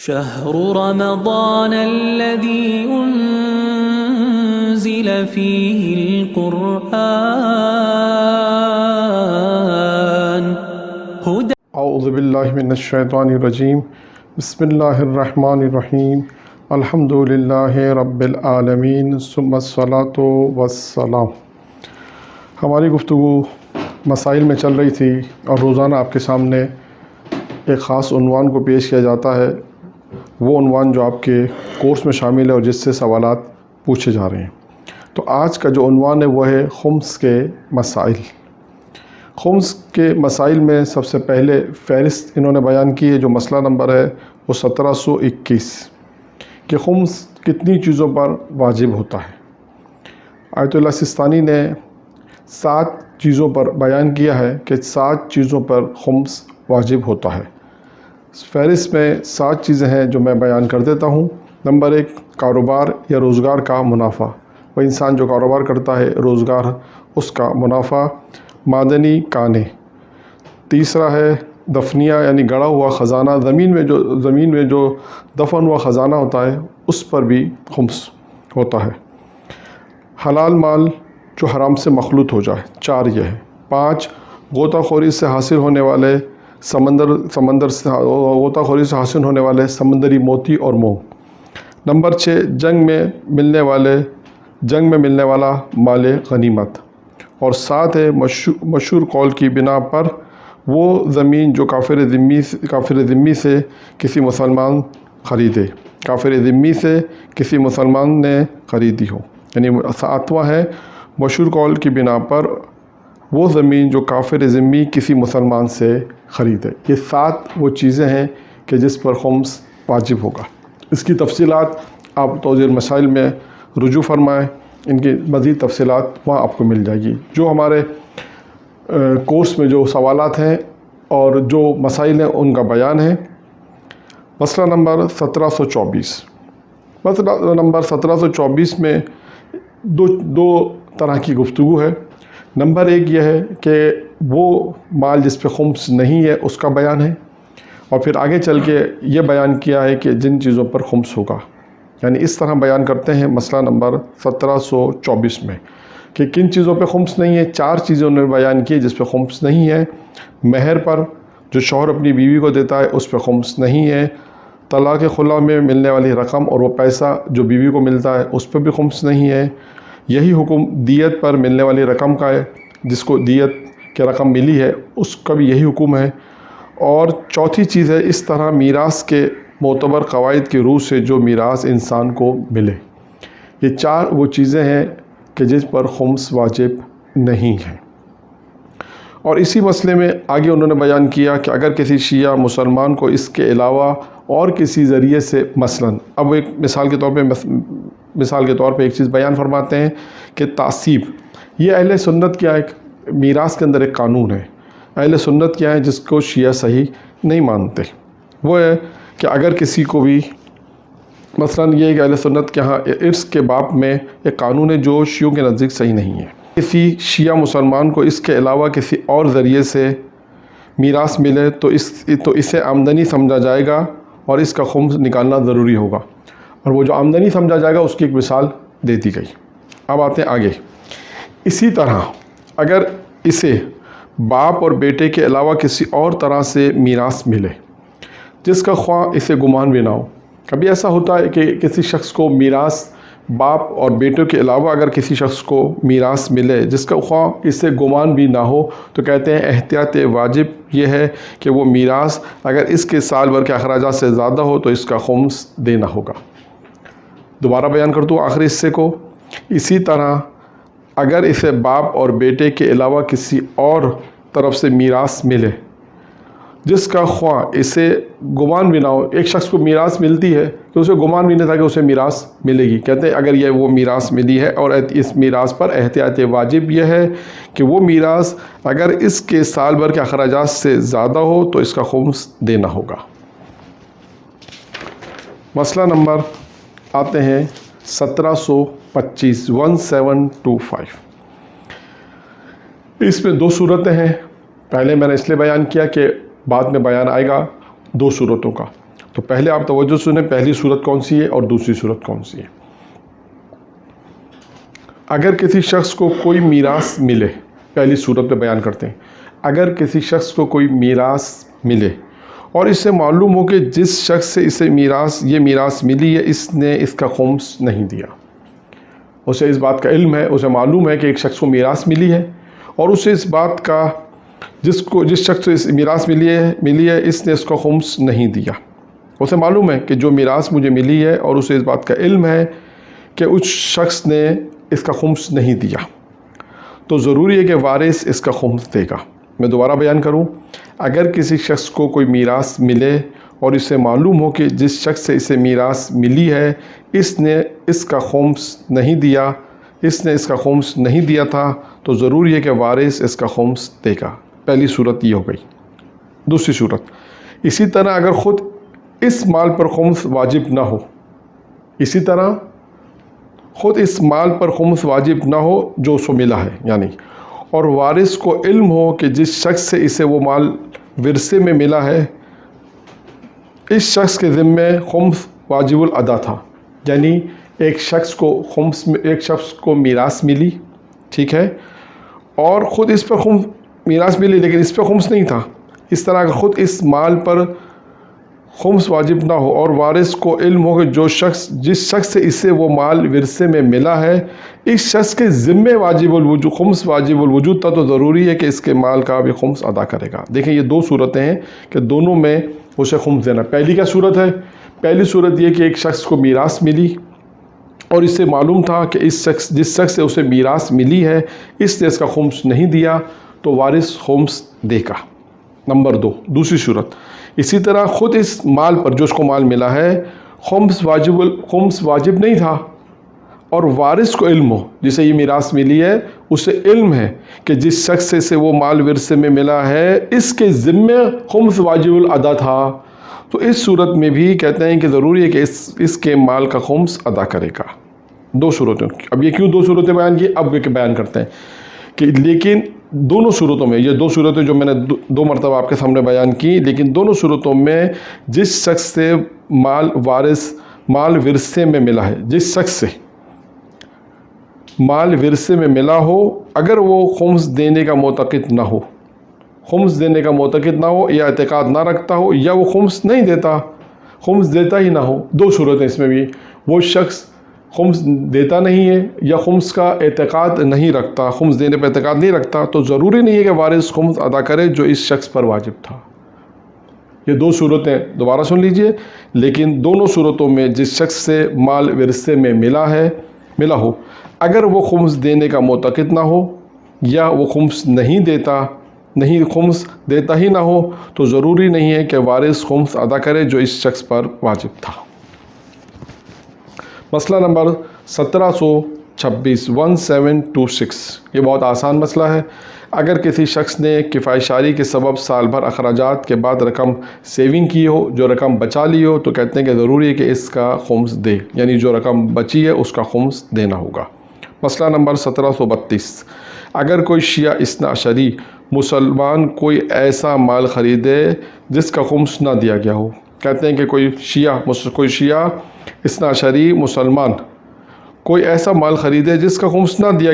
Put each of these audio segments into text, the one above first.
شهر رمضان الذي أنزل فيه القرآن هدى اعوذ باللہ من الشیطان الرجیم بسم اللہ الرحمن الرحیم الحمد للہ رب العالمین ثم الصلاۃ والسلام۔ ہماری گفتگو مسائل میں چل رہی تھی اور روزانہ آپ کے سامنے ایک خاص عنوان کو پیش کیا جاتا ہے، وہ عنوان جو آپ کے کورس میں شامل ہے اور جس سے سوالات پوچھے جا رہے ہیں۔ تو آج کا جو عنوان ہے وہ ہے خمس کے مسائل۔ خمس کے مسائل میں سب سے پہلے فہرست انہوں نے بیان کی ہے، جو مسئلہ نمبر ہے وہ 1721 کہ خمس کتنی چیزوں پر واجب ہوتا ہے۔ آیت اللہ سستانی نے 7 چیزوں پر بیان کیا ہے کہ 7 چیزوں پر خمس واجب ہوتا ہے۔ فہرست میں 7 چیزیں ہیں جو میں بیان کر دیتا ہوں۔ نمبر 1، کاروبار یا روزگار کا منافع، وہ انسان جو کاروبار کرتا ہے، روزگار، اس کا منافع۔ معدنی کانے۔ تیسرا ہے دفنیہ یعنی گڑا ہوا خزانہ، زمین میں جو دفن ہوا خزانہ ہوتا ہے اس پر بھی خمس ہوتا ہے۔ حلال مال جو حرام سے مخلوط ہو جائے، 4 یہ ہے۔ 5، غوطہ خوری سے حاصل ہونے والے سمندری موتی اور مونگ۔ نمبر 6، جنگ میں ملنے والا مال غنیمت۔ اور 7 ہے مشہور قول کی بنا پر وہ زمین جو کافر ذمی سے کسی مسلمان نے خریدی ہو، یعنی 7واں ہے مشہور قول کی بنا پر وہ زمین جو کافر ذمی کسی مسلمان سے خریدے۔ یہ 7 وہ چیزیں ہیں کہ جس پر خمس واجب ہوگا۔ اس کی تفصیلات آپ توضیح المسائل میں رجوع فرمائیں، ان کی مزید تفصیلات وہاں آپ کو مل جائے گی۔ جو ہمارے کورس میں جو سوالات ہیں اور جو مسائل ہیں ان کا بیان ہے۔ مسئلہ نمبر 1724 میں دو طرح کی گفتگو ہے۔ نمبر 1 یہ ہے کہ وہ مال جس پہ خمس نہیں ہے اس کا بیان ہے، اور پھر آگے چل کے یہ بیان کیا ہے کہ جن چیزوں پر خمس ہوگا، یعنی اس طرح بیان کرتے ہیں مسئلہ نمبر 1724 میں کہ کن چیزوں پہ خمس نہیں ہے۔ 4 چیزوں نے بیان کی جس پہ خمس نہیں ہے۔ مہر پر جو شوہر اپنی بیوی کو دیتا ہے اس پہ خمس نہیں ہے۔ طلاق خلا میں ملنے والی رقم اور وہ پیسہ جو بیوی کو ملتا ہے اس پہ بھی خمس نہیں ہے۔ یہی حکم دیت پر ملنے والی رقم کا ہے، جس کو دیت کی رقم ملی ہے اس کا بھی یہی حکم ہے۔ اور چوتھی چیز ہے اس طرح میراث کے معتبر قواعد کی روح سے جو میراث انسان کو ملے۔ یہ 4 وہ چیزیں ہیں کہ جس پر خمس واجب نہیں ہے۔ اور اسی مسئلے میں آگے انہوں نے بیان کیا کہ اگر کسی شیعہ مسلمان کو اس کے علاوہ اور کسی ذریعے سے مثلاً، اب ایک مثال کے طور پہ ایک چیز بیان فرماتے ہیں کہ تعصیب، یہ اہل سنت کیا ایک میراث کے اندر ایک قانون ہے۔ اہل سنت کیا ہے جس کو شیعہ صحیح نہیں مانتے، وہ ہے کہ اگر کسی کو بھی مثلاً یہ کہ اہل سنت کے ہاں ارث کے باب میں ایک قانون ہے جو شیعوں کے نزدیک صحیح نہیں ہے۔ کسی شیعہ مسلمان کو اس کے علاوہ کسی اور ذریعے سے میراث ملے تو اسے آمدنی سمجھا جائے گا اور اس کا خمس نکالنا ضروری ہوگا، اور وہ جو آمدنی سمجھا جائے گا اس کی ایک مثال دے دی گئی۔ اب آتے ہیں آگے۔ اسی طرح اگر اسے باپ اور بیٹے کے علاوہ کسی اور طرح سے میراث ملے جس کا خواہ اسے گمان بھی نہ ہو، کبھی ایسا ہوتا ہے کہ کسی شخص کو میراث باپ اور بیٹوں کے علاوہ اگر کسی شخص کو میراث ملے جس کا خواہ اسے گمان بھی نہ ہو، تو کہتے ہیں احتیاط واجب یہ ہے کہ وہ میراث اگر اس کے سال بھر کے اخراجات سے زیادہ ہو تو اس کا خمس دینا ہوگا۔ دوبارہ بیان کر دوں آخری حصے کو۔ اسی طرح اگر اسے باپ اور بیٹے کے علاوہ کسی اور طرف سے میراث ملے جس کا خواہ اسے گمان بھی نہ ہو، ایک شخص کو میراث ملتی ہے تو اسے گمان بھی نہیں تھا کہ اسے میراث ملے گی، کہتے ہیں اگر یہ وہ میراث ملی ہے اور اس میراث پر احتیاط واجب یہ ہے کہ وہ میراث اگر اس کے سال بھر کے اخراجات سے زیادہ ہو تو اس کا خمس دینا ہوگا۔ مسئلہ نمبر آتے ہیں 1725 اس میں 2 صورتیں ہیں۔ پہلے میں نے اس لیے بیان کیا کہ بعد میں بیان آئے گا 2 صورتوں کا۔ تو پہلے آپ توجہ سنیں، پہلی صورت کون سی ہے اور دوسری صورت کون سی ہے۔ اگر کسی شخص کو کوئی میراث ملے، پہلی صورت پہ بیان کرتے ہیں، اگر کسی شخص کو کوئی میراث ملے اور اس سے معلوم ہو کہ جس شخص سے اسے یہ میراث ملی ہے اس نے اس کا خمس نہیں دیا، اسے اس بات کا علم ہے، اسے معلوم ہے کہ ایک شخص کو میراث ملی ہے اور اسے اس بات کا جس شخص سے اس میراث ملی ہے اس نے اس کا خمس نہیں دیا، اسے معلوم ہے کہ جو میراث مجھے ملی ہے اور اسے اس بات کا علم ہے کہ اس شخص نے اس کا خمس نہیں دیا، تو ضروری ہے کہ وارث اس کا خمس دے گا۔ میں دوبارہ بیان کروں، اگر کسی شخص کو کوئی میراث ملے اور اسے معلوم ہو کہ جس شخص سے اسے میراث ملی ہے اس نے اس کا خمس نہیں دیا، اس نے اس کا خمس نہیں دیا تھا، تو ضروری ہے کہ وارث اس کا خمس دے گا۔ پہلی صورت یہ ہو گئی۔ دوسری صورت، اسی طرح اگر خود اس مال پر خمس واجب نہ ہو، اسی طرح خود اس مال پر خمس واجب نہ ہو جو اس کو ملا ہے، یعنی اور وارث کو علم ہو کہ جس شخص سے اسے وہ مال ورثے میں ملا ہے اس شخص کے ذمے خمس واجب الادا تھا، یعنی ایک شخص کو میراث ملی، ٹھیک ہے، اور خود اس پر میراث ملی لیکن اس پہ خمس نہیں تھا۔ اس طرح اگر خود اس مال پر خمس واجب نہ ہو اور وارث کو علم ہو کہ جس شخص سے اسے وہ مال ورثے میں ملا ہے اس شخص کے ذمے خمس واجب الوجود تھا، تو ضروری ہے کہ اس کے مال کا بھی خمس ادا کرے گا۔ دیکھیں یہ دو صورتیں ہیں کہ دونوں میں اسے خمس دینا۔ پہلی کیا صورت ہے؟ پہلی صورت یہ کہ ایک شخص کو میراث ملی اور اس سے معلوم تھا کہ جس شخص سے اسے میراث ملی ہے اس نے اس کا خمس نہیں دیا، تو وارث خمس دے گا۔ نمبر دو، دوسری صورت، اسی طرح خود اس مال پر جو اس کو مال ملا ہے خمس واجب نہیں تھا اور وارث کو علم ہو، جسے یہ میراث ملی ہے اسے علم ہے کہ جس شخص سے وہ مال ورثے میں ملا ہے اس کے ذمے خمس واجب الادا تھا، تو اس صورت میں بھی کہتے ہیں کہ ضروری ہے کہ اس کے مال کا خمس ادا کرے گا۔ دو صورتیں، اب یہ کیوں دو صورتیں بیان کی، اب یہ بیان کرتے ہیں کہ لیکن دونوں صورتوں میں، یہ دو صورتیں جو میں نے دو مرتبہ آپ کے سامنے بیان کی، لیکن دونوں صورتوں میں جس شخص سے مال ورثے میں ملا ہے، جس شخص سے مال ورثے میں ملا ہو، اگر وہ خمس دینے کا معتقد نہ ہو یا اعتقاد نہ رکھتا ہو یا وہ خمس نہیں دیتا، خمس دیتا ہی نہ ہو، دو صورتیں اس میں بھی، وہ شخص خمس دیتا نہیں ہے یا خمس کا اعتقاد نہیں رکھتا، خمس دینے پر اعتقاد نہیں رکھتا، تو ضروری نہیں ہے کہ وارث خمس ادا کرے جو اس شخص پر واجب تھا۔ یہ دو صورتیں دوبارہ سن لیجئے، لیکن دونوں صورتوں میں جس شخص سے مال ورثے میں ملا ہو، اگر وہ خمس دینے کا معتقد نہ ہو یا وہ خمس خمس دیتا ہی نہ ہو، تو ضروری نہیں ہے کہ وارث خمس ادا کرے جو اس شخص پر واجب تھا۔ مسئلہ نمبر 1726 1726، یہ بہت آسان مسئلہ ہے۔ اگر کسی شخص نے کفایت کے سبب سال بھر اخراجات کے بعد رقم سیونگ کی ہو، جو رقم بچا لی ہو، تو کہتے ہیں کہ ضروری ہے کہ اس کا خمس دے، یعنی جو رقم بچی ہے اس کا خمس دینا ہوگا۔ مسئلہ نمبر 1732، اگر کوئی شیعہ اثنا عشری مسلمان کوئی ایسا مال خریدے جس کا خمس نہ دیا گیا ہو، کہتے ہیں کہ کوئی شیعہ اثنا عشری مسلمان کوئی ایسا مال خریدے جس کا خمس نہ دیا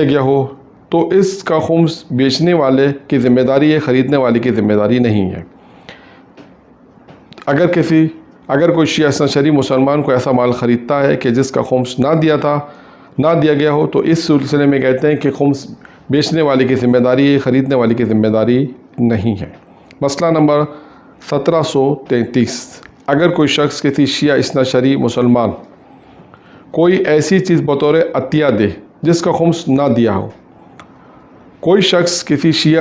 گیا ہو، تو اس کا خمس بیچنے والے کی ذمہ داری ہے، خریدنے والے کی ذمہ داری نہیں ہے۔ اگر کوئی شیعہ اثنا عشری مسلمان کو ایسا مال خریدتا ہے کہ جس کا خمس نہ دیا گیا ہو، تو اس سلسلے میں کہتے ہیں کہ خمس بیچنے والے کی ذمہ داری ہے، خریدنے والے کی ذمہ داری نہیں ہے۔ مسئلہ نمبر 1733، اگر کوئی شخص کسی شیعہ اثنا عشری مسلمان کوئی ایسی چیز بطور عطیہ دے جس کا خمس نہ دیا ہو، کوئی شخص کسی شیعہ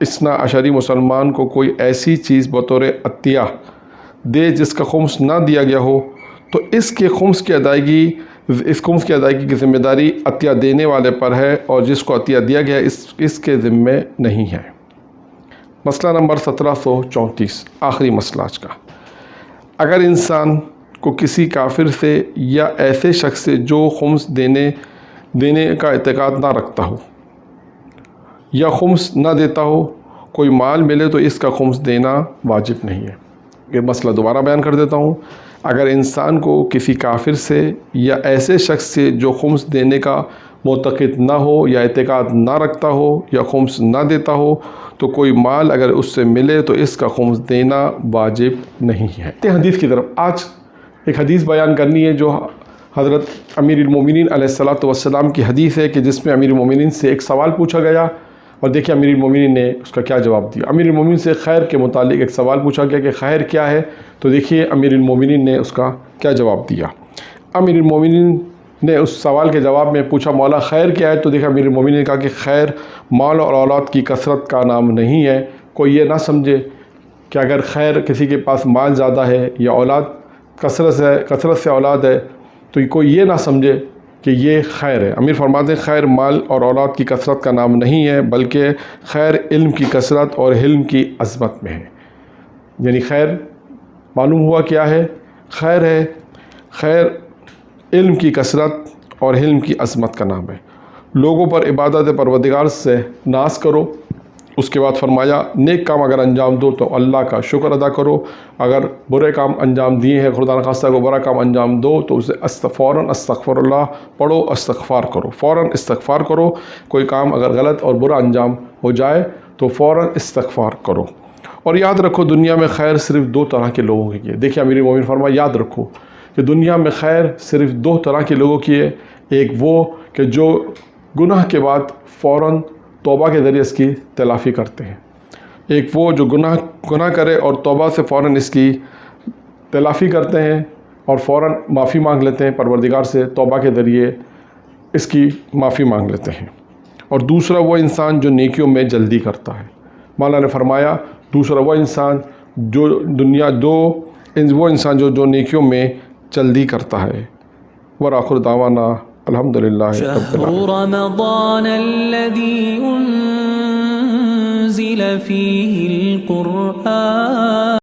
اثنا عشری مسلمان کو کوئی ایسی چیز بطور عطیہ دے جس کا خمس نہ دیا گیا ہو، تو اس خمس کی ادائیگی کی ذمہ داری عطیہ دینے والے پر ہے، اور جس کو عطیہ دیا گیا اس کے ذمے نہیں ہے۔ مسئلہ نمبر 1734، آخری مسئلہ آج کا، اگر انسان کو کسی کافر سے یا ایسے شخص سے جو خمس دینے کا اعتقاد نہ رکھتا ہو یا خمس نہ دیتا ہو، کوئی مال ملے تو اس کا خمس دینا واجب نہیں ہے۔ یہ مسئلہ دوبارہ بیان کر دیتا ہوں۔ اگر انسان کو کسی کافر سے یا ایسے شخص سے جو خمس دینے کا معتقد نہ ہو یا اعتقاد نہ رکھتا ہو یا خمس نہ دیتا ہو تو کوئی مال اگر اس سے ملے تو اس کا خمس دینا واجب نہیں ہے۔ حدیث کی طرف آج ایک حدیث بیان کرنی ہے جو حضرت امیر المومنین علیہ الصلوۃ والسلام کی حدیث ہے کہ جس میں امیر المومنین سے ایک سوال پوچھا گیا اور دیکھیں امیر المومنین نے اس کا کیا جواب دیا۔ امیر المومنین سے خیر کے متعلق ایک سوال پوچھا گیا کہ خیر کیا ہے، تو دیکھیے امیر المومنین نے اس کا کیا جواب دیا۔ امیر المومنین نے اس سوال کے جواب میں پوچھا مولا خیر کیا ہے، تو دیکھا امیر المومنین نے کہا کہ خیر مال اور اولاد کی کثرت کا نام نہیں ہے۔ کوئی یہ نہ سمجھے کہ اگر خیر کسی کے پاس مال زیادہ ہے یا اولاد کثرت سے اولاد ہے تو کوئی یہ نہ سمجھے کہ یہ خیر ہے۔ امیر فرماتے ہیں خیر مال اور اولاد کی کثرت کا نام نہیں ہے، بلکہ خیر علم کی کثرت اور علم کی عظمت میں ہے۔ یعنی خیر معلوم ہوا کیا ہے؟ خیر ہے، خیر علم کی کثرت اور علم کی عظمت کا نام ہے۔ لوگوں پر عبادت پروردگار سے ناز کرو۔ اس کے بعد فرمایا نیک کام اگر انجام دو تو اللہ کا شکر ادا کرو، اگر برے کام انجام دیے ہیں خدا نخواستہ کو برا کام انجام دو تو اسے فوراً استغفر اللہ پڑھو، استغفار کرو، فوراً استغفار کرو۔ کوئی کام اگر غلط اور برا انجام ہو جائے تو فوراً استغفار کرو۔ اور یاد رکھو دنیا میں خیر صرف دو طرح کے لوگوں کی ہے۔ دیکھیں امیر مومن فرمایا یاد رکھو کہ دنیا میں خیر صرف دو طرح کے لوگوں کی ہے۔ ایک وہ کہ جو گناہ کے بعد فوراً توبہ کے ذریعے اس کی تلافی کرتے ہیں، ایک وہ جو گناہ کرے اور توبہ سے فوراً اس کی تلافی کرتے ہیں اور فوراً معافی مانگ لیتے ہیں پروردگار سے، توبہ کے ذریعے اس کی معافی مانگ لیتے ہیں۔ اور دوسرا وہ انسان جو نیکیوں میں جلدی کرتا ہے۔ مولا نے فرمایا دوسرا وہ انسان وہ انسان جو نیکیوں میں جلدی کرتا ہے۔ وآخر دعوانا الحمدللہ رب شهر العالمین۔ رمضان الذي أنزل فيه القرآن